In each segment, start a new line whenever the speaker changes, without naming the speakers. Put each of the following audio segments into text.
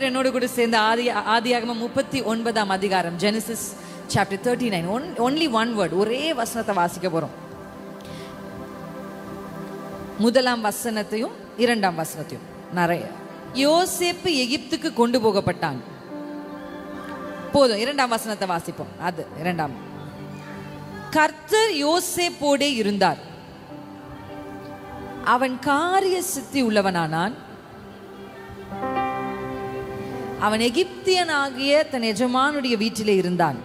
என்னோடு கூட சேர்ந்த ஆதியாகமம் 39ஆம் அதிகாரம், Genesis chapter 39. only one word, ஒரே வசனத்தை வாசிக்க போறோம். முதலாம் வசனத்தையும் இரண்டாம் வசனத்தையும். நிறைய யோசேப்பு எகிப்துக்கு கொண்டு போகப்பட்டான். போதும், இரண்டாம் வசனத்தை வாசிப்போம். அது இரண்டாம். கர்த்தர் யோசேப்போடே இருந்தார், அவன் காரிய சித்தி உள்ளவனானான். அவன் எகிப்தியனாகிய தன் எஜமானுடைய வீட்டிலே இருந்தான்.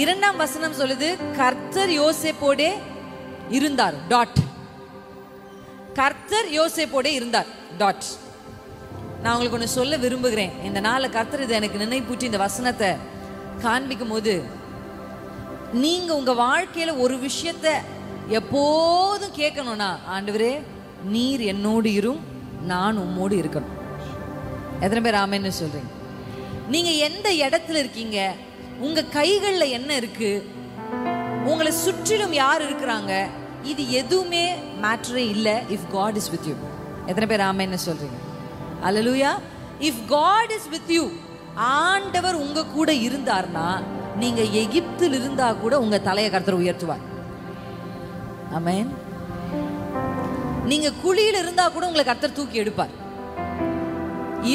இரண்டாம் வசனம் சொல்லுது, கர்த்தர் யோசேப்போடே இருந்தார். டாட். கர்த்தர் யோசேப்போடே இருந்தார். டாட். நான் உங்களுக்கு ஒன்று சொல்ல விரும்புகிறேன். இந்த நாளை கர்த்தர் இதை எனக்கு நினைப்பூட்டி இந்த வசனத்தை காண்பிக்கும் போது, நீங்க உங்க வாழ்க்கையில ஒரு விஷயத்த எப்போதும் கேட்கணும்னா, ஆண்டவரே நீர் என்னோடு இரும், நான் உம்மோடு இருக்கணும். எத்தனை பேர் ஆமென்னு சொல்றீங்க? நீங்க எந்த இடத்துல இருக்கீங்க, உங்க கைகள்ல என்ன இருக்கு, உங்களை சுற்றிலும் யார் இருக்கிறாங்க, இது எதுவுமே மேட்டரே இல்லை if God is with you. எத்தனை பேர் ஆமென்னு சொல்றீங்க? Hallelujah. If God is with you, ஆண்டவர் உங்க கூட இருந்தார்னா, நீங்க எகிப்தில் இருந்தா கூட உங்க தலையை கர்த்தர் உயர்த்துவார். ஆமென். நீங்க குழியில் இருந்தா கூட உங்களை கர்த்தர் தூக்கி எடுப்பார்.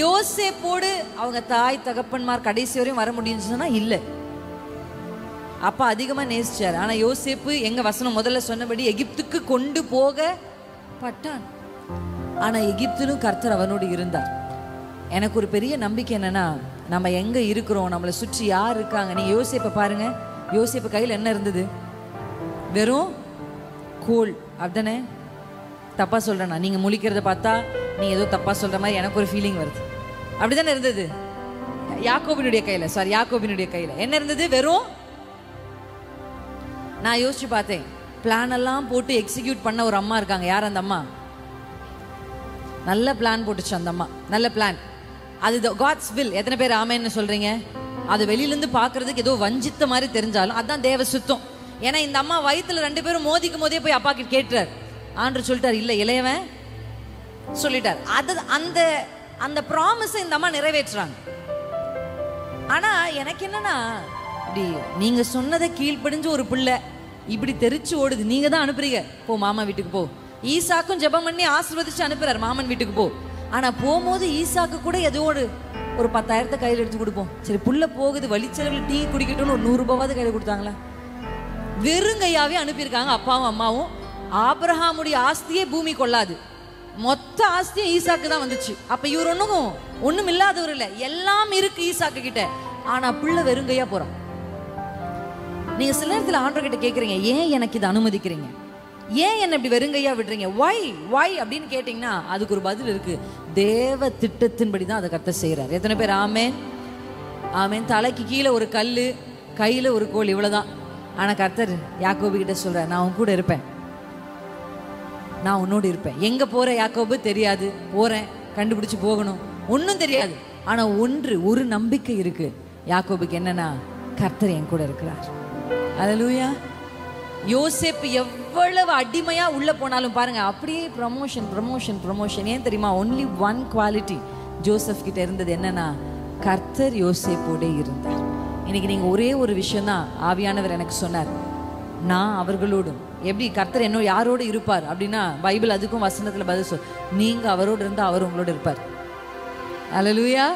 யோசேப்போடு அவங்க தாய் தகப்பன்மார் கடைசி வரையும் வர முடியும்னா இல்லை. அப்பா அதிகமா நேசிச்சார். ஆனா யோசேப்பு எங்க வசனம் முதல்ல சொன்னபடி எகிப்துக்கு கொண்டு போகப்பட்டான். ஆனா எகிப்திலும் கர்த்தர் அவனோடு இருந்தார். எனக்கு ஒரு பெரிய நம்பிக்கை என்னன்னா, நம்ம எங்க இருக்கிறோம், நம்மளை சுற்றி யார் இருக்காங்க. நீங்க யோசேப்பை பாருங்க. யோசேப்பு கையில் என்ன இருந்தது? வெறும் கோல். அப்படிதானே? தப்பா சொல்றேன்னா? நீங்க முழிக்கிறத பார்த்தா நீ ஏதோ தப்பா சொல்ற மாதிரி எனக்கு ஒரு ஃபீலிங் வருது. அப்படிதானே இருந்தது? யாக்கோபினுடைய கையில என்ன இருந்தது? வெறும். நான் யோசிச்சு பார்த்தேன், பிளான் எல்லாம் போட்டு எக்ஸிக்யூட் பண்ண ஒரு அம்மா இருக்காங்க. யார் அந்த அம்மா? நல்ல பிளான் போட்டுச்சு அந்த அம்மா. நல்ல பிளான். அது காட்ஸ் வில். எத்தனை பேர் ஆமென்னு சொல்றீங்க? அது வெளியிலேருந்து பார்க்கறதுக்கு ஏதோ வஞ்சித்த மாதிரி தெரிஞ்சாலும் அதான் தேவ சுத்தம். ஏன்னா இந்த அம்மா வயிற்றுல 2 பேரும் மோதிக்கும் போதே போய் அப்பா கிட்ட கேட்டுறாரு. ஆண்டவர் சொல்லிட்டார், இல்லை இளையவன் சொல்லிட்டார். அது அந்த அந்த ப்ராமிஸை இந்த அம்மா நிறைவேற்றுறாங்க. ஆனா எனக்கு என்னன்னா, இப்படி நீங்க சொன்னதை கீழ்ப்படிஞ்சு ஒரு பிள்ளை இப்படி தெரிச்சு ஓடுது. நீங்க தான் அனுப்புறீங்க, போ மாமா வீட்டுக்கு போ. ஈசாக்கும் ஜெபம் பண்ணி ஆசீர்வதிச்சு அனுப்புறாரு, மாமன் வீட்டுக்கு போ. ஆனா போகும்போது ஈசாக்கு கூட ஏதோ ஒரு 10,000 கையில் எடுத்து கொடுப்போம். சரி புள்ள போகுது, வழிச்செலவில் டீ குடிக்கட்டும்னு ஒரு 100 ரூபாவது கையில் கொடுத்தாங்களா? வெறுங்கையாவே அனுப்பியிருக்காங்க அப்பாவும் அம்மாவும். ஆபிரகாமுடைய ஆஸ்தியே பூமி கொள்ளாது, மொத்த ஆஸ்தியும் ஈசாக்கு தான் வந்துச்சு. அப்ப இவர் ஒண்ணும் இல்லாதவர் இல்லை, எல்லாம் இருக்கு ஈசாக்கு கிட்ட. ஆனா பிள்ளை வெறுங்கையா போறான். நீங்க சில நேரத்தில் ஆண்டவர் கிட்ட கேட்குறீங்க, ஏன் எனக்கு இதை அனுமதிக்கிறீங்க, ஏன் என்ன இப்படி வெறுங்கையா விடுறீங்க, வை அப்படின்னு கேட்டீங்கன்னா அதுக்கு ஒரு பதில் இருக்கு. தேவ திட்டத்தின்படி தான் அதை கர்த்தர் செய்யறாரு. எத்தனை பேர் ஆமென்? ஆமென். தலைக்கு கீழே ஒரு கல்லு, கையில ஒரு கோல், இவ்வளவுதான். ஆனா கர்த்தர் யாக்கோபு கிட்ட சொல்றார், நான் உன் கூட இருப்பேன், நான் உன்னோடு இருப்பேன். எங்க போற யாக்கோபு தெரியாது, போறேன், கண்டுபிடிச்சு போகணும், ஒன்னும் தெரியாது. ஆனா ஒரு நம்பிக்கை இருக்கு யாக்கோபுக்கு. என்னன்னா, கர்த்தர் என் கூட இருக்கிறார். அல்லேலூயா. யோசேப்பு எவ்வளவு அடிமையா உள்ள போனாலும் பாருங்க, அப்படியே ப்ரமோஷன். ஏன் தெரியுமா? ஒன்லி ஒன் குவாலிட்டி ஜோசப் கிட்ட இருந்தது. என்னன்னா, கர்த்தர் யோசேப்போடே இருந்தார். இன்னைக்கு நீங்க ஒரே ஒரு விஷயம் தான் ஆவியானவர் எனக்கு சொன்னார், நான் அவர்களோடும். எப்படி கர்த்தர் என்ன யாரோடு இருப்பார் அப்படின்னா, பைபிள் அதுக்கும் வசனத்துல பதில் சொல். நீங்க அவரோடு இருந்தா அவர் உங்களோட இருப்பார். அல்லேலூயா.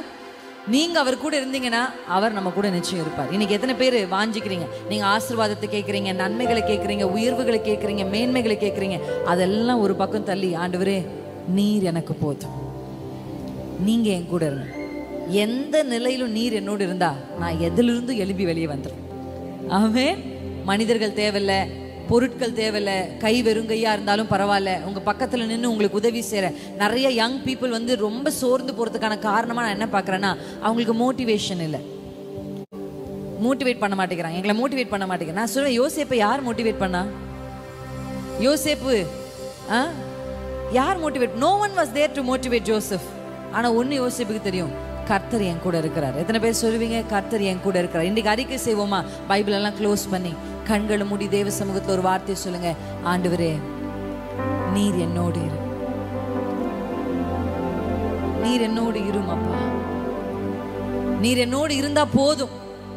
நீங்க அவர் கூட இருந்தீங்கன்னா அவர் நம்ம கூட நிச்சயம் இருப்பார். இன்னைக்கு எத்தனை பேர் வாஞ்சிக்கிறீங்க? நீங்க ஆசீர்வாதத்தை கேட்குறீங்க, நன்மைகளை கேட்குறீங்க, உயர்வுகளை கேட்குறீங்க, மேன்மைகளை கேட்குறீங்க. அதெல்லாம் ஒரு பக்கம் தள்ளி, ஆண்டவரே நீர் எனக்கு போதும், நீங்க என் கூட இருங்க. எந்த நிலையிலும் நீர் என்னோடு இருந்தா நான் எதிலிருந்து எழுப்பி வெளியே வந்துடும். ஆமென். மனிதர்கள் தேவையில்லை, பொருட்கள் தேவையில்லை, கை வெறுங்கையா இருந்தாலும் பரவாயில்ல. உங்க பக்கத்துல நின்று உங்களுக்கு உதவி செய்யற நிறைய யங் பீப்புள் ரொம்ப சோர்ந்து போறதுக்கான காரணமா நான் என்ன பாக்குறேன்னா, அவங்களுக்கு மோட்டிவேஷன் இல்லை, மோட்டிவேட் பண்ண மாட்டேங்கிறாங்க, எங்களை மோட்டிவேட் பண்ண மாட்டேங்கிறேன். நான் சொல்லுவேன், யோசேப்பை யார் மோட்டிவேட் பண்ணா? யோசேப்பு யார் motivate? No one was there to motivate Joseph. ஆனா ஒன்னு யோசேப்புக்கு தெரியும், கர்த்தர் என் கூட இருக்கிறார். எத்தனை பேர் சொல்லுவீங்க, கர்த்தர் என் கூட இருக்கிறார்? இன்னைக்கு அறிக்கை செய்வோமா? பைபிள் எல்லாம் க்ளோஸ் பண்ணி கண்களை மூடி தேவ சமூகத்தில் ஒரு வார்த்தை சொல்லுங்க, ஆண்டவரே நீர் என்னோடு இரு, நீர் என்னோடு இரும் அப்பா. நீர் என்னோடு இருந்தா போதும்,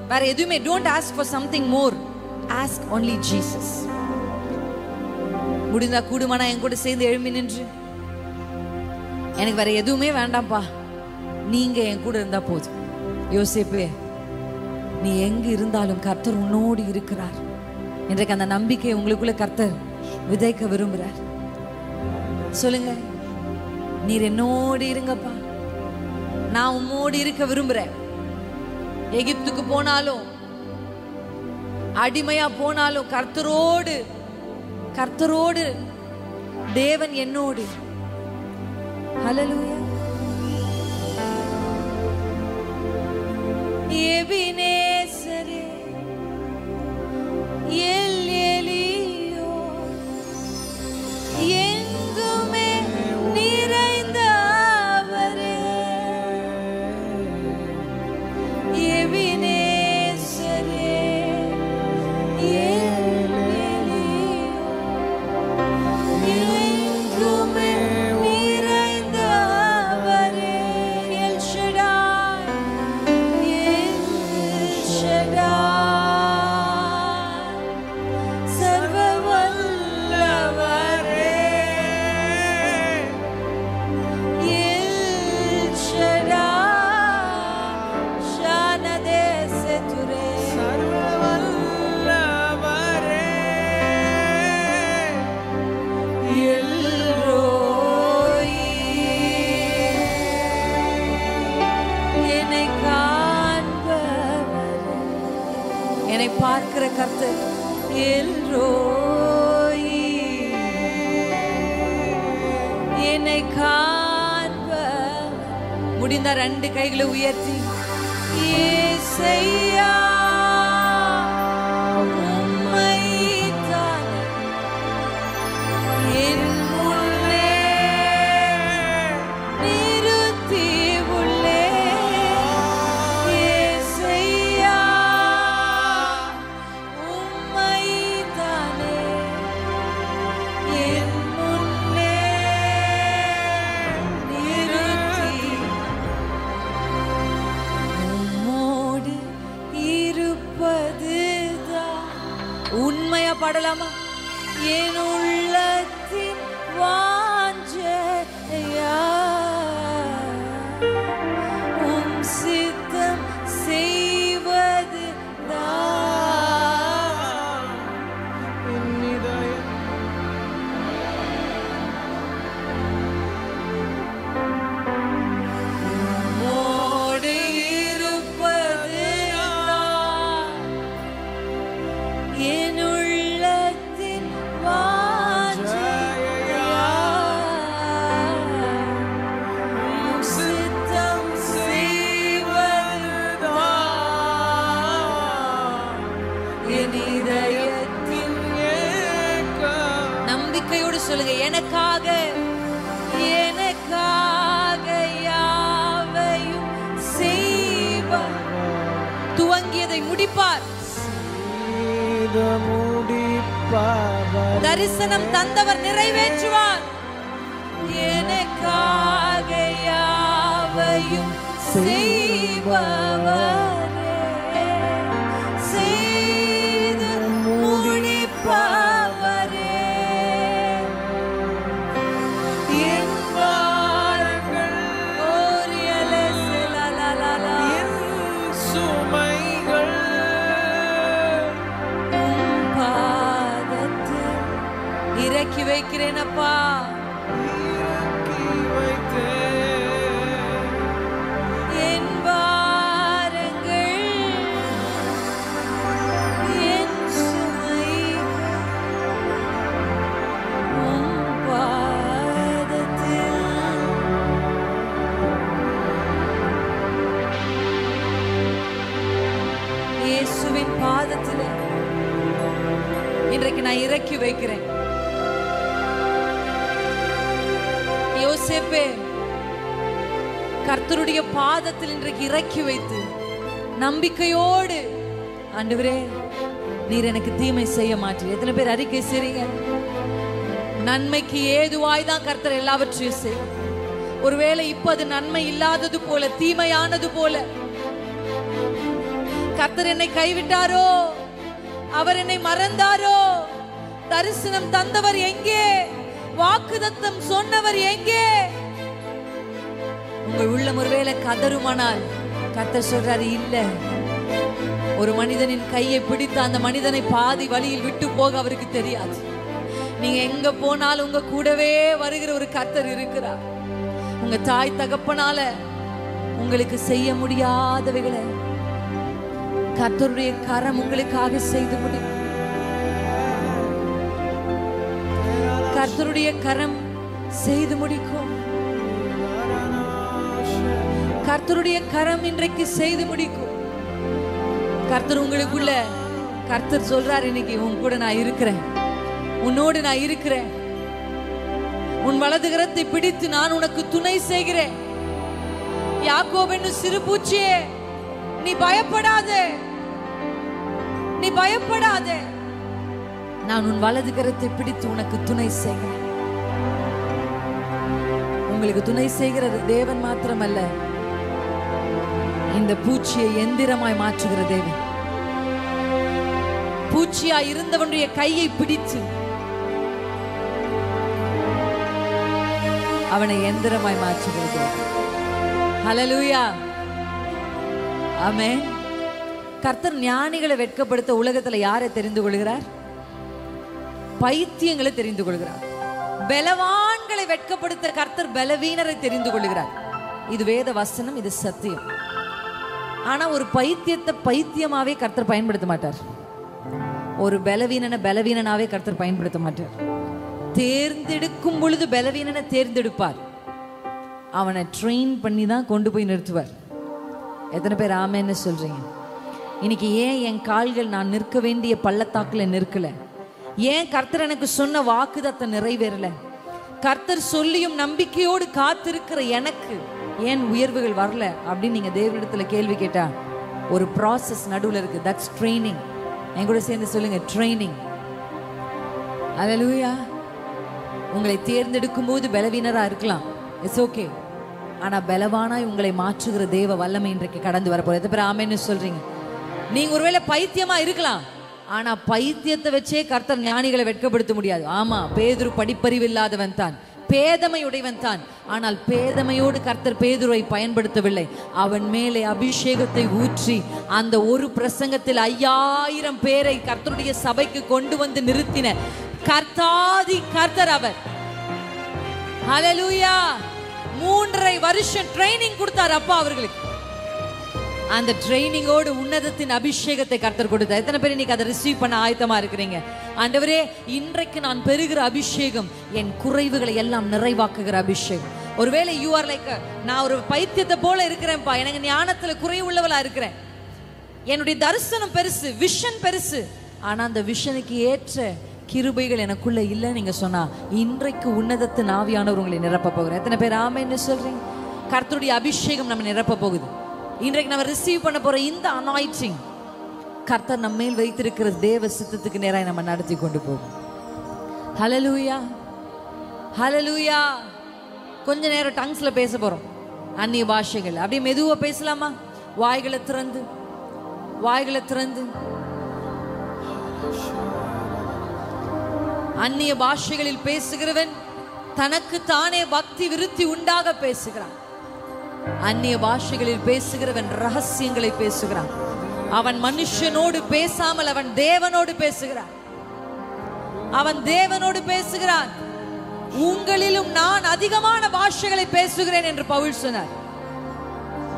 வேற எதுவுமே. Don't ask for something more, ask only Jesus. முடிந்தா கூடுமானா என் கூட சேர்ந்து எழும்பி நின்று, எனக்கு வேற எதுவுமே வேண்டாம்ப்பா, நீங்க என் கூட இருந்தா போதும். யோசேப்பே, நீ எங்கு இருந்தாலும் கர்த்தர் உன்னோடு இருக்கிறார். இன்றைக்கு அந்த நம்பிக்கை உங்களுக்குள்ள கர்த்தர் விதைக்க விரும்புறார். சொல்லுங்க, நீர் என்னோடு இருங்கப்பா, நான் உம்மோடு இருக்க விரும்புறேன். எகிப்துக்கு போனாலும், அடிமையா போனாலும், கர்த்தரோடு கர்த்தரோடு தேவன் என்னோடு. ஹல்லேலூயா. எபினேசரே, எல் எலியோ, எங்குமே நிறைந்தவரே. எபினேசரே, எல் எலியோ, எங்குமே நிறைந்தவரே. எல் ஷடாய், எல் ஷடாய், சர்வ வல்லவரே. எல் ஷடாய், ஷானதேசதுரே,
சர்வ வல்லவரே.
எல் ரோயி, என்னை காண்பவரே, என்னை பார்க்கிற கர்த்தர். எல் ரோயி, என்னை காண்பவர். முடிந்தா 2 கைகளை உயர்த்தி, இயேசையா, உம்மைத்தானே என் முன்னே நிறுத்தி உள்ளேன். இயேசையா, உம்மைத்தானே என் முன்னே நிறுத்தி, உம்மோடு இருப்பதுதான். உண்மையா பாடலாமா? என் உள்ளத்தின் வாஞ்சையா, உம் சித்தம் செய்வதுதான்.
என் இதயம்
உம்மோடு இருப்பதுதான். என் உள்ளத்தின் வாஞ்சையா, உம் சித்தம் செய்வதுதான். என் இதயத்தின்
ஏக்கம்.
நம்பிக்கையோடு சொல்லுங்க, எனக்காக எனக்காக யாவையும் செய்வார். துவங்கியதை முடிப்பார்.
செய்த முடிப்பவர்.
தரிசனம் தந்தவர் நிறைவேற்றுவார். எனக்காக யாவையும் செய்பவரே, செய்து முடிப்பவரே. என் பாரங்கள் ஓரியலே செலலலலா,
என் சுமைகள்
உம் பாதத்தில் இறக்கி வைக்கிறேன் அப்பா.
இறக்கி வைத்தேன்.
என் பாரங்கள், என் சுமை உம் பாதத்தில். இயேசுவின் பாதத்தில் இன்றைக்கு நான் இறக்கி வைக்கிறேன். யோசேப்பே, கர்த்தருடைய பாதத்தில் இன்றைக்கு இறக்கி வைத்து நம்பிக்கையோடு, ஆண்டவரே நீர் எனக்கு தீமை செய்ய மாட்டீர். எத்தனை பேர் அறிக்கை செய்றீங்க? நன்மைக்கு ஏதுவாய் தான் கர்த்தர் எல்லாவற்றையும் செய்வார். ஒருவேளை இப்ப அது நன்மை இல்லாதது போல, தீமையானது போல கர்த்தர் என்னை கைவிட்டாரோ, அவர் என்னை மறந்தாரோ, தரிசனம் தந்தவர் எங்கே, வாக்குதத்தம் சொன்னவர் எங்கே? உங்கள் உள்ளம் ஒருவேளை கதறுமானால் கர்த்தர் சொல்றாரு, இல்ல. ஒரு மனிதனின் கையை பிடித்து அந்த மனிதனை பாதி வழியில் விட்டு போக அவருக்கு தெரியாது. நீங்க எங்க போனாலும் உங்க கூடவே வருகிற ஒரு கர்த்தர் இருக்கிறார். உங்க தாய் தகப்பனால உங்களுக்கு செய்ய முடியாதவைகளை கர்த்தருடைய கரம் உங்களுக்காக செய்து முடியும். கர்த்தருடைய கரம் செய்து முடிக்கும். கர்த்தருடைய கரம் இன்றைக்கு செய்து முடிக்கும். கர்த்தர் உங்களுக்குள்ள, கர்த்தர் சொல்றார், இன்னைக்கு உன் கூட நான் இருக்கிறேன், உன்னோடு நான் இருக்கிறேன், உன் வலது கரத்தை பிடித்து நான் உனக்கு துணை செய்கிறேன். யாக்கோபு என்னும் சிறு பூச்சியே, நீ பயப்படாதே, நீ பயப்படாதே, நான் உன் வலது கரத்தை பிடித்து உனக்கு துணை செய்கிறேன். உங்களுக்கு துணை செய்கிறது தேவன் மாத்திரமல்ல, இந்த பூச்சியை எந்திரமாய் மாற்றுகிற தேவன். பூச்சியா இருந்தவனுடைய கையை பிடித்து அவனை எந்திரமாய் மாற்றுகிறது. ஹல்லேலூயா, ஆமென். கர்த்தர் ஞானிகளை வெட்கப்படுத்த உலகத்துல யாரை தெரிந்து கொள்கிறார்? பைத்தியங்களை தெரிந்து கொள்கிறார். பலவான்களை வெட்கப்படுத்த கர்த்தர் பலவீனரை தெரிந்து கொள்கிறார். இது வேத வசனம், இது சத்தியம். ஆனா ஒரு பைத்தியத்தை பைத்தியமாவே கர்த்தர் பயன்படுத்த மாட்டார். ஒரு பலவீனனை பலவீனனாவே கர்த்தர் பயன்படுத்த மாட்டார். தேர்ந்தெடுக்கும் பொழுது பலவீனனை தேர்ந்தெடுப்பார். அவனை ட்ரெயின் பண்ணி தான் கொண்டு போய் நிறுத்துவார். எத்தனை பேர் ஆமென்னு சொல்றீங்க? இன்னைக்கு ஏன் என் கால்கள் நான் நிற்க வேண்டிய பள்ளத்தாக்குல நிற்கல? ஏன் கர்த்தர் எனக்கு சொன்ன வாக்குதத்தை நிறைவேறல? கர்த்தர் சொல்லியும் நம்பிக்கையோடு காத்திருக்கிற எனக்கு ஏன் உயர்வுகள் வரல அப்படின்னு நீங்க தேவனிடத்துல கேள்வி கேட்டா, ஒரு ப்ராசஸ் நடுவில் இருக்கு. That's training. என் கூட சேர்ந்து சொல்லுங்க, ட்ரைனிங். ஹல்லேலூயா. உங்களை தேர்ந்தெடுக்கும் போது பலவீனரா இருக்கலாம், இட்ஸ் ஓகே. ஆனா பலவானாய் உங்களை மாற்றுகிற தேவ வல்லமை இன்றைக்கு கடந்து வரப்போகுது. எத்தனை பேர் ஆமென்னு சொல்றீங்க? நீங்க ஒருவேளை பைத்தியமா இருக்கலாம், ஆனா பைத்தியத்தை வச்சே கர்த்தர் ஞானிகளை வெட்கப்படுத்த முடியாது. ஆமா, பேதுரு படிப்பறிவு இல்லாதவன் தான், பேதமையுடையவன் தான். ஆனால் பேதமையோடு கர்த்தர் பேதுருவை பயன்படுத்தவில்லை. அவன் மேலே அபிஷேகத்தை ஊற்றி அந்த ஒரு பிரசங்கத்தில் 5000 பேரை கர்த்தருடைய சபைக்கு கொண்டு வந்து நிறுத்தின கர்த்தாதி கர்த்தர் அவர். ஹல்லேலூயா. 3.5 வருஷம் ட்ரைனிங் கொடுத்தார் அப்பா அவர்களுக்கு. அந்த ட்ரைனிங்கோடு உன்னதத்தின் அபிஷேகத்தை கர்த்தர் கொடுத்தார். எத்தனை பேர் இன்னைக்கு அதை ரிசீவ் பண்ண ஆயத்தமா இருக்கிறீங்க? ஆண்டவரே, இன்றைக்கு நான் பெறுகிற அபிஷேகம் என் குறைவுகளை எல்லாம் நிறைவாக்குகிற அபிஷேகம். ஒருவேளை யூ ஆர் லைக், நான் ஒரு பைத்தியத்தை போல இருக்கிறேன்ப்பா, எனக்கு ஞானத்துல குறைவுள்ளவளா இருக்கிறேன், என்னுடைய தரிசனம் பெருசு, விஷன் பெருசு, ஆனா அந்த விஷனுக்கு ஏற்ற கிருபைகள் எனக்குள்ள இல்ல நீங்க சொன்னா, இன்றைக்கு உன்னதத்தின் ஆவியானவர் உங்களை நிரப்ப போகிறார். எத்தனை பேர் ஆமென்னு சொல்றீங்க? கர்த்தருடைய அபிஷேகம் நம்ம நிரப்ப போகுது. இன்றைக்கு நம்ம ரிசீவ் பண்ண போற இந்த அனாயிண்டிங் கர்த்தர் நம்ம மேல் வைத்திருக்கிற தேவ சித்தத்துக்கு நேராக நம்ம நடத்தி கொண்டு போகும். ஹல்லேலூயா, ஹல்லேலூயா. கொஞ்ச நேரம் டங்ஸ்ல பேச போறோம், அந்நிய பாஷைகள். அப்படியே மெதுவா பேசலாமா? வாய்களை திறந்து, வாய்களை திறந்து. அந்நிய பாஷைகளில் பேசுகிறவன் தனக்கு தானே பக்தி விருத்தி உண்டாக பேசுகிறான். அந்நிய பாஷைகளில் பேசுகிறவன் ரகசியங்களை பேசுகிறான். அவன் மனுஷனோடு பேசாமல் அவன் தேவனோடு பேசுகிறான். அவன் தேவனோடு பேசுகிறான். உங்களிலும் நான் அதிகமான பாஷைகளை பேசுகிறேன் என்று பவுல் சொன்னார்.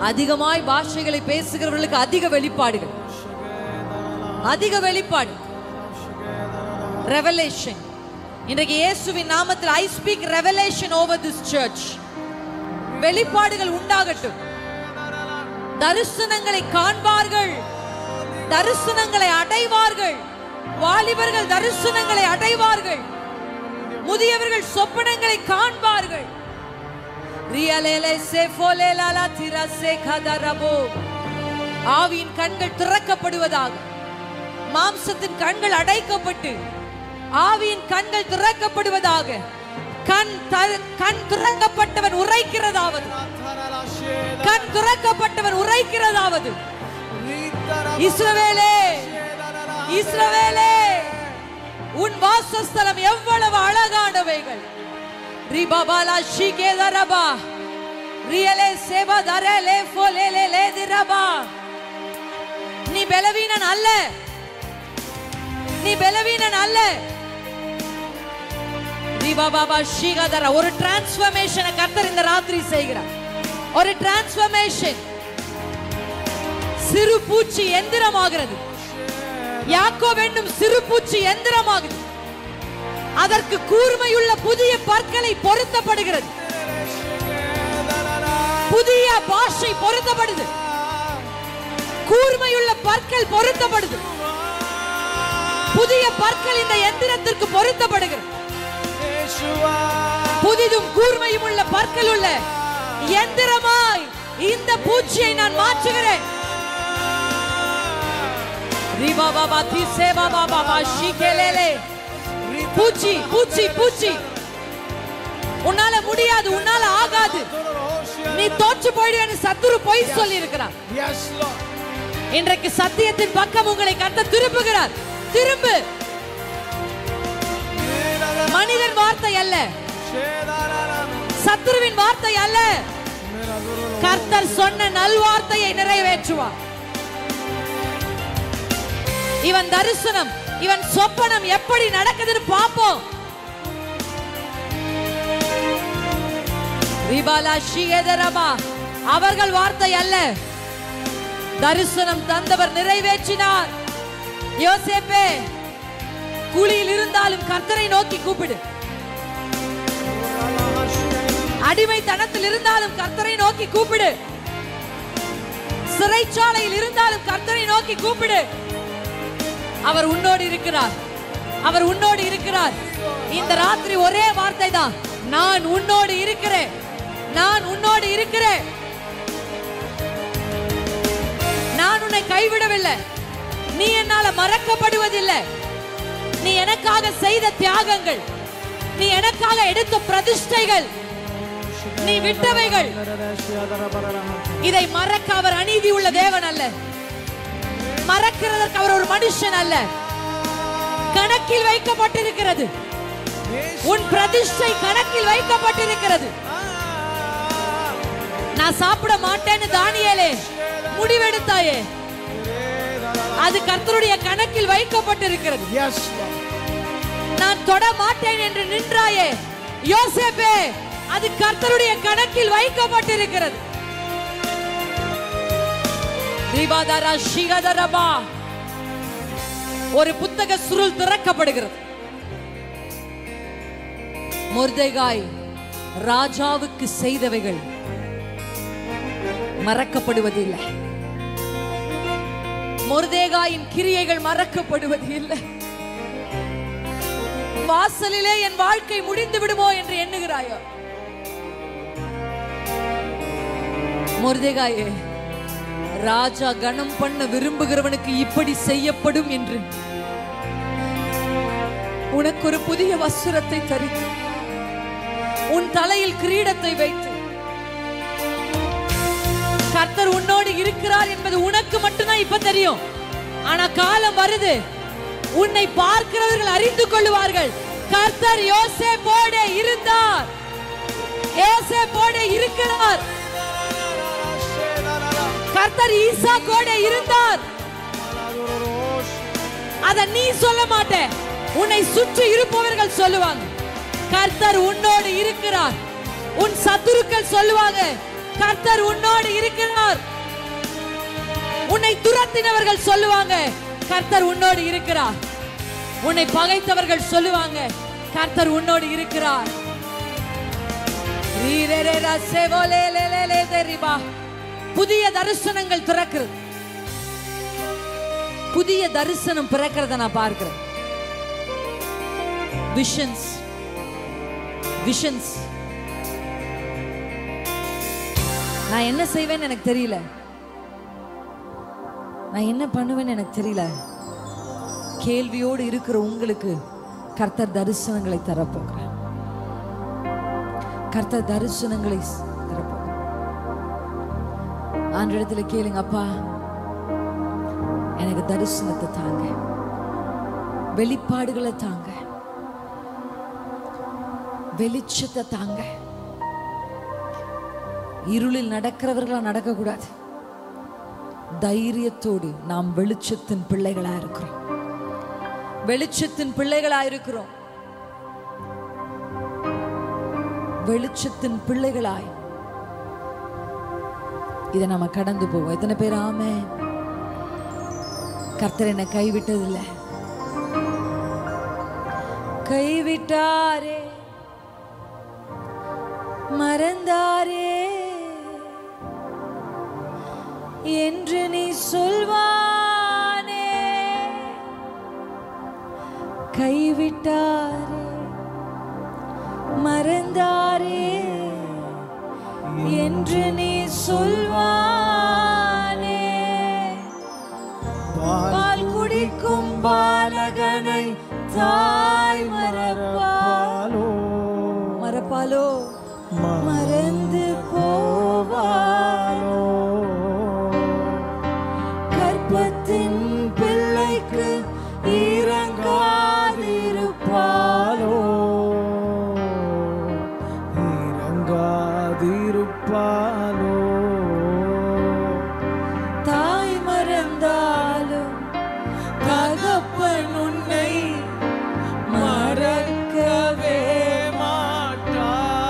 அதிகமாய் பாஷைகளை பேசுகிறவர்களுக்கு அதிக வெளிப்பாடுகள், அதிக வெளிப்பாடு, ரெவலேஷன். இன்றைக்கு இயேசுவின் நாமத்தில் I speak revelation over this church. வெளிப்பாடுகள் உண்டாகட்டும். தரிசனங்களை காண்பார்கள், தரிசனங்களை அடைவார்கள். வாலிபர்கள் தரிசனங்களை அடைவார்கள், முதியவர்கள் சொப்பனங்களை காண்பார்கள். ஆவியின் கண்கள் திறக்கப்படுவதாக, மாம்சத்தின் கண்கள் அடைக்கப்பட்டு ஆவியின் கண்கள் திறக்கப்படுவதாக. கண் திறக்கப்பட்டவன் உரைக்கிறதாவது, கண் திறக்கப்பட்டவன் உரைக்கிறதாவது. இஸ்ரவேலே, இஸ்ரவேலே, உன் வாசஸ்தலம் எவ்வளவு அழகானவைகள். ரிபாபாலா ஷிகேதரபா ரியலே சேவா தரலே ஃபோலேலே லேதிரபா. நீ பலவீனன் அல்ல, நீ பலவீனன் அல்ல. ரிபாபாபா ஷிகதர. ஒரு டிரான்ஸ்ஃபர்மேஷனை கர்த்தர் இந்த ராத்திரி செய்கிறார். ஒரு டிரான்ஸ்ஃபர்மேஷன். சிறு பூச்சி எந்திரமாகிறது. யாக்கோபு என்னும் சிறு பூச்சி எந்திரமாகுது. அதற்கு கூர்மையுள்ள புதிய பற்களை பொருத்தப்படுகிறது. புதிய பாஷை பொருத்தப்படுது. கூர்மையுள்ள பற்கள் பொருத்தப்படுது. புதிய பற்கள் இந்த எந்திரத்திற்கு பொருத்தப்படுகிறது. புதிதும் கூர்மையும் உள்ள பற்கள் உள்ள எந்திரமாய் இந்த பூச்சியை நான் மாற்றுகிறேன். பூச்சி பூச்சி பூச்சி, உன்னால முடியாது, உன்னால ஆகாது, நீ தோற்று போயிடுவேன்னு சத்துரு பொய் சொல்லி இருக்கிறார். இன்றைக்கு சத்தியத்தின் பக்கம் உங்களை கர்த்தர் திருப்புகிறார். திரும்பு. மனிதன் வார்த்தை அல்ல, சத்துருவின் வார்த்தை அல்ல, கர்த்தர் சொன்ன நல்வார்த்தையை நிறைவேற்றுவார். இவன் தரிசனம், இவன் சொப்பனம் எப்படி நடக்குதுன்னு பாப்போம். அவர்கள் வார்த்தை அல்ல, தரிசனம் தந்தவர் நிறைவேற்றினார். யோசேப்பே, குழியில் இருந்தாலும் கர்த்தரை நோக்கி கூப்பிடு. அடிமைத்தனத்தில் இருந்தாலும் கர்த்தரை நோக்கி கூப்பிடு. சிறைச்சாலையில் இருந்தாலும் கர்த்தரை நோக்கி கூப்பிடு. அவர் உன்னோடு இருக்கிறார். அவர் உன்னோடு இருக்கிறார். இந்த ராத்திரி ஒரே வார்த்தை தான், நான் உன்னோடு இருக்கிறேன், நான் உன்னோடு இருக்கிறேன். நான் உன்னை கைவிடவில்லை. நீ என்னால மறக்கப்படுவதில்லை. நீ எனக்காக செய்த தியாகங்கள், நீ எனக்காக எடுத்த பிரதிஷ்டைகள், நீ விட்டவைகள், இதை மறக்க அவர் அநீதி உள்ள தேவன் அல்ல. மறக்கிறதற்கு அவர் ஒரு மனுஷன் அல்ல. கணக்கில் வைக்கப்பட்டிருக்கிறது. உன் பிரதிஷ்டை கணக்கில் வைக்கப்பட்டிருக்கிறது. நான் சாப்பிட மாட்டேன்னு தானியேலே முடிவெடுத்தாயே, அது கர்த்தருடைய கணக்கில் வைக்கப்பட்டிருக்கிறது. நான் தொட மாட்டேன் என்று நின்றாயே யோசேப்பே, அது கர்த்தருடைய கணக்கில் வைக்கப்பட்டிருக்கிறது. ஒரு புத்தக சுருள் திறக்கப்படுகிறது. மொர்தெகாய் ராஜாவுக்கு செய்தவைகள் மறக்கப்படுவதில்லை. மொர்தெகாயின் கிரியைகள் மறக்கப்படுவது இல்லை. வாசலிலே என் வாழ்க்கை முடிந்து விடுமோ என்று எண்ணுகிறாயோ? மொர்தெகாயே, ராஜா கணம் பண்ண விரும்புகிறவனுக்கு இப்படி செய்யப்படும் என்று உனக்கு ஒரு புதிய வஸ்திரத்தை தரித்து, உன் தலையில் கிரீடத்தை வைத்து, கர்த்தர் உன்னோடு இருக்கிறார் என்பது உனக்கு மட்டும்தான் இப்ப தெரியும். ஆனா காலம் வருது, உன்னை பார்க்கிறவர்கள் அறிந்து கொள்வார்கள். கர்த்தர் யோசேப்போடு இருந்தார், யோசேப்போடு இருக்கிறார். கர்த்தர் ஈசாக்கோடு இருந்தார். அத நீ சொல்ல மாட்டே, உன்னை சுற்றி இருப்பவர்கள் சொல்லுவாங்க. கர்த்தர் உன்னோடு இருக்கிறார். உன் சத்துருக்கள் சொல்லுவாங்க, கர்த்தர் உன்னோடு இருக்கிறார். உன்னை துரத்தினவர்கள் சொல்லுவாங்க, கர்த்தர் உன்னோடு இருக்கிறார். உன்னை பகைத்தவர்கள் சொல்லுவாங்க, கர்த்தர் உன்னோடு இருக்கிறார். புதிய தரிசனங்கள் திறக்கிறது. புதிய தரிசனம் பிறக்கிறத நான் பார்க்கிறேன். Visions, visions. நான் என்ன செய்வேன்னு எனக்கு தெரியல, நான் என்ன பண்ணுவேன்னு எனக்கு தெரியல. கேள்வியோடு இருக்கிற உங்களுக்கு கர்த்தர் தரிசனங்களை தரப்போகிறார். கர்த்தர் தரிசனங்களை தரப்போகிறார். ஆண்டவரிடத்துல கேளுங்க, அப்பா எனக்கு தரிசனத்தை தாங்க, வெளிப்பாடுகளை தாங்க, வெளிச்சத்தை தாங்க. இருளில் நடக்கிறவர்களா நடக்க கூடாது. தைரியத்தோடு நாம் வெளிச்சத்தின் பிள்ளைகளா இருக்கிறோம். வெளிச்சத்தின் பிள்ளைகளா இருக்கிறோம். வெளிச்சத்தின் பிள்ளைகளாய் இதை நம்ம கடந்து போவோம். எத்தனை பேர் ஆமென்? கர்த்தர் என்னை கைவிட்டதில்லை. கைவிட்டாரே, மறந்தாரே என்று நீ சொல்வானே. கைவிட்டாரே, மறந்தாரே என்று நீ சொல்வானே. பால் குடிக்கும் பாலகனை தாய் மறப்பாலோ, மறப்பாலோ, மறந்து போவாலோ. கர்ப்பத்தின் பிள்ளைக்கு இறங்காதிருப்பாலோ,
இறங்காதிருப்பாலோ.
தாய் மறந்தாலும் தகப்பன் உன்னை மறக்கவே
மாட்டார்.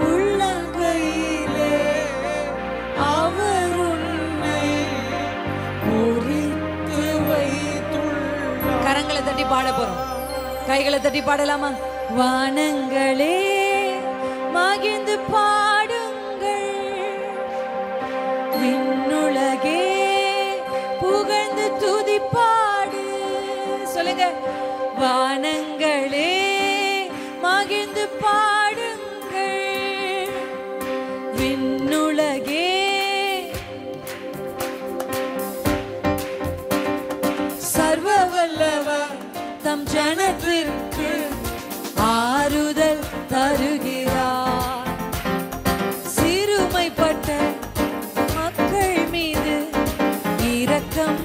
உள்ளங்கையிலே அவர் உன்னை
குறித்து வைத்துள்ளார்.
கரங்களை தட்டி பாட போறோம். கைகளை தட்டி பாடலாமா? வானங்களே மகிழ்ந்து பாடுங்கள், விண்ணுலகே புகழ்ந்து துதி பாடு. சொல்லுங்க. வானங்களே மகிழ்ந்து பாடுங்கள், விண்ணுலகே சர்வ வல்லவர் தம் ஜனத்திற்கு ஆறுதல் தருகிறார். சிறுமைப்பட்ட மக்கள் மீது இரக்கம்.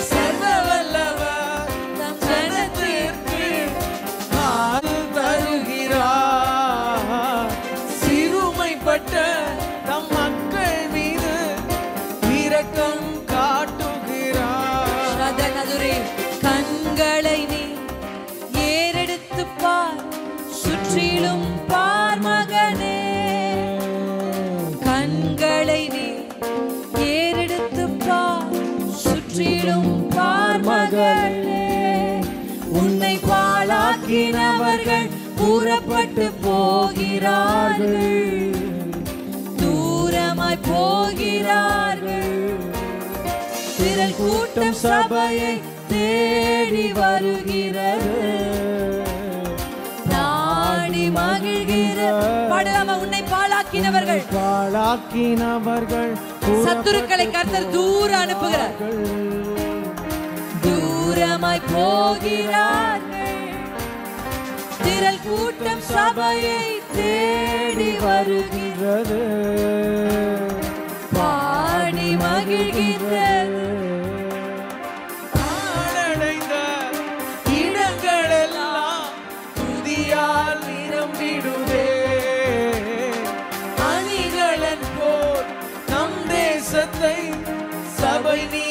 சர்வ வல்லவர் தம் ஜனத்திற்கு
ஆறுதல் தருகிறார். சிறுமைப்பட்ட தம் மக்கள் மீது இரக்கம் காட்டுகிறார்.
சதனதுரே கண்களை நீ ஏறெடுத்து பார், சுற்றிலும் பார் மகனே. கண்களை நீ ஏறெடுத்து பார், சுற்றிலும் பார் மகனே. உன்னை பாழாக்கினவர்கள் புறப்பட்டு போகிறார்கள், தூரமாய் போகிறார்கள். திரள் கூட்டம் சபையை தேடி வருகிறது, நாடி மகிழ்கிறது. பாடலாமா? உன்னை பாழாக்கினவர்கள்,
பாழாக்கினவர்கள்
சத்துருக்களை கர்த்தர் தூர அனுப்புகிறார், தூரமாய் போகிறார்கள். திரள் கூட்டம் சபையை தேடி வருகிறது, பாடி மகிழ்கிறது.
பாழடைந்த இடங்களெல்லாம் துதியால் நிரம்பிடுதே. அணிகளன் போல் நம் தேசத்தை சபை நீ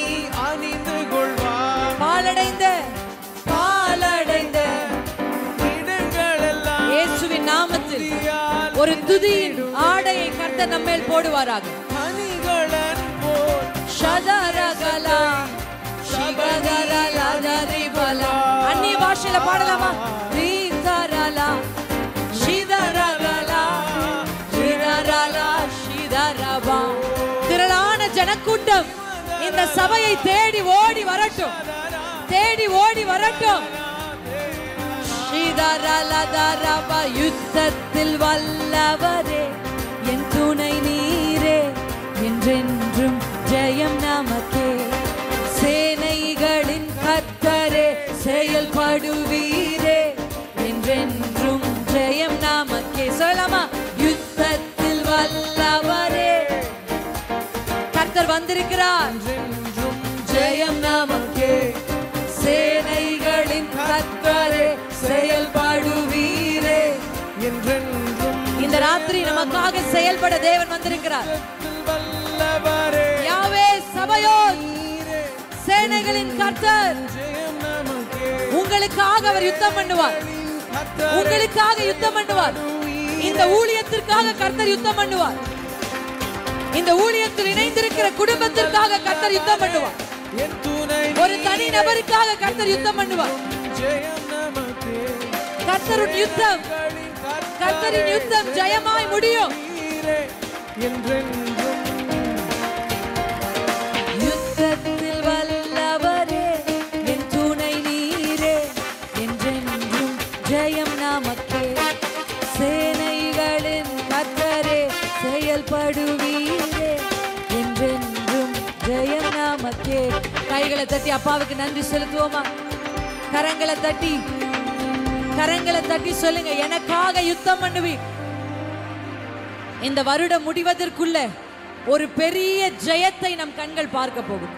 அணிந்து கொள்வார்.
பாலடைந்த
இடங்களெல்லாம்
இயேசுவின் நாமத்தில்
துதியால்
ஒரு துதியின் ஆடையை கர்த்தர் நம்மேல் போடுவாராக.
அணிகளன் போல்
ஷதரகலா ஷிபகரலா தரிபலா. அந்நிய பாஷையில பாடலாமா? ரீதரலா ஷிதரகலா ஷிதரலா ஷிதரபா. திரளான ஜனக்கூட்டம் இந்த சபையை தேடி ஓடி வரட்டும், தேடி ஓடி வரட்டும். ஷிதரலதரபா. யுத்தத்தில் வல்லவரே என் துணை நீரே, என்றென்றும் ஜெயம் நமக்கே. சேனைகளின் கர்த்தரே செயல்படுவீரே, என்றென்றும் ஜெயம் நமக்கே. சொல்லலாமா? யுத்தத்தில் வல்லவரே வந்திருக்கிறார்.
என்றென்றும் ஜெயம் நமக்கே.
சேனைகளின் கர்த்தரே செயல்படுவீரே.
என்றென்றும்
இந்த ராத்திரி நமக்காக செயல்பட தேவன் வந்திருக்கிறார்.
வல்லவரே
யாவே சபையோர், சேனைகளின் கர்த்தர்
ஜெயம் நமக்கே.
உங்களுக்காக அவர் யுத்தம் பண்ணுவார். உங்களுக்காக யுத்தம் பண்ணுவார். இந்த ஊழியத்திற்காக கர்த்தர் யுத்தம் பண்ணுவார். இந்த ஊழியத்தில் இணைந்திருக்கிற குடும்பத்திற்காக கர்த்தர் யுத்தம் பண்ணுவார்.
என் துணை
ஒரு தனி நபருக்காக கர்த்தர் யுத்தம் பண்ணுவார்.
ஜெயம் நமக்கே.
கர்த்தரின் யுத்தம், கர்த்தரின் யுத்தம் ஜெயமாய் முடியும்.
என்றென்றும்
யுத்தத்தில் வல்லவரே என் துணை நீரே. என்றென்றும் ஜெயம் நமக்கே. சேனைகளின் கர்த்தரே செயல்படுவீரே. என்றென்றும் ஜெயம் நமக்கே. கைகளை தட்டி அப்பாவுக்கு நன்றி செலுத்துவோமா? கரங்களை தட்டி சொல்லுங்க, எனக்காக யுத்தம் பண்ணுவீர். இந்த வருடம் முடிவதற்குள்ள ஒரு பெரிய ஜெயத்தை நம் கண்கள் பார்க்க போகும்.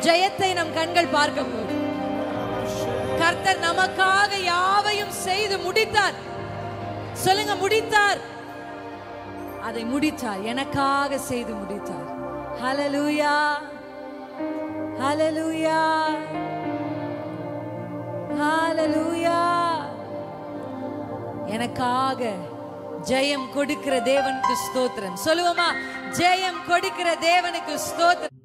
ஜெயத்தை நம் கண்கள் பார்க்க போகும். கர்த்தர் நமக்காக யாவையும் செய்து முடித்தார். சொல்லுங்க, முடித்தார். அதை முடித்தார், எனக்காக செய்து முடித்தார். ஹல்லேலூயா, ஹல்லேலூயா, ஹல்லேலூயா. எனக்காக ஜெயம் கொடுக்கிற தேவனுக்கு ஸ்தோத்திரம். சொல்லுவோமா? ஜெயம் கொடுக்கிற தேவனுக்கு ஸ்தோத்திரம்.